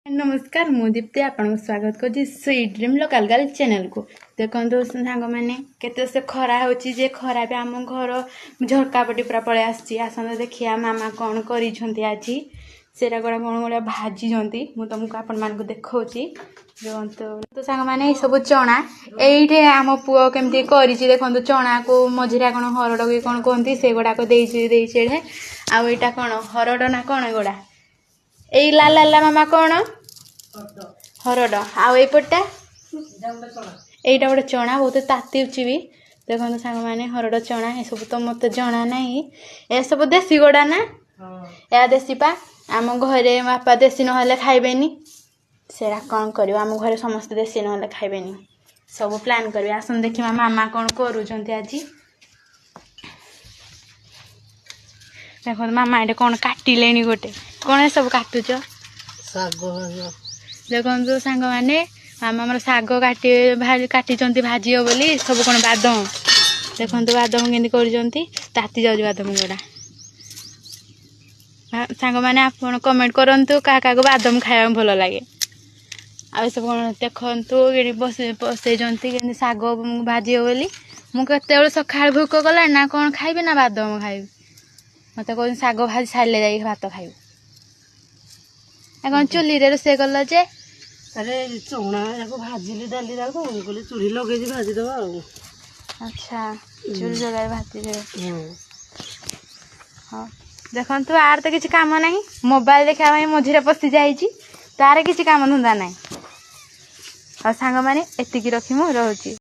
नमस्कार मु दीप्ति आपन स्वागत कर sweet dream local girl channel को देखो सांग मैंने केते से खरा होची जे खरा भी आम घर झरका पटी पूरा पड़े आसन देखिया मामा कौन करी आज सेरा गोड़ा कौन गोड़ा भाजी मु तुमको आपण मान को देखौची तो सांग मैंने सब चना एइठे आम पुओ केमती करी देखो चना को मझिरा कौन हरड़ की कौन कहती से गुड़ाक देखे आउ एटा कौन हरड़ ना कौन गोड़ा एई लाल लाला मामा कौन हरड़ आउ एपटा एटा गोटे चना बहुत ताती भी देखो सांग मैंने हरड़ चना ये सब तो मत जना ना ये सब देसी गोड़ा ना या देसी पा आम घरे बापा देसी ना खाइबेनी सेरा कौन कर आम घरे समस्त देसी ना खाइबेनी सब प्लान कर आसन देखिए मामा कौन करुँच आज देखो मामा ये कौन काटिले गोटे कौन सब काटुच देखो सांग मैंने मामा मोर शाग काटी भाजी बोली सब कौन बादम देखो बादम केमती करती जाऊँ बादम गुड़ा सांग मैंने आप कमेंट करूँ क्या क्या बादम खाया भल लगे आ सब कौन देखु बसई शाग भाजी बोली मुझे सका भोक गला ना कौन खाइबे ना बादम खाइबे मत कह शाग भाजी सारे जा भात खाइब कौन चुली रोसे कल जे अरे चौना याको भाजिली डाली दाको कहले चूड़ी लगे भाजी दबा अच्छा चूड़ी जगह भाजी दे हाँ देखु आर तो किसी काम ना मोबाइल देखा मझे पशि जाइए तार किसी काम धंदा ना और सांग मैंने एतिकी रखी मु रोची।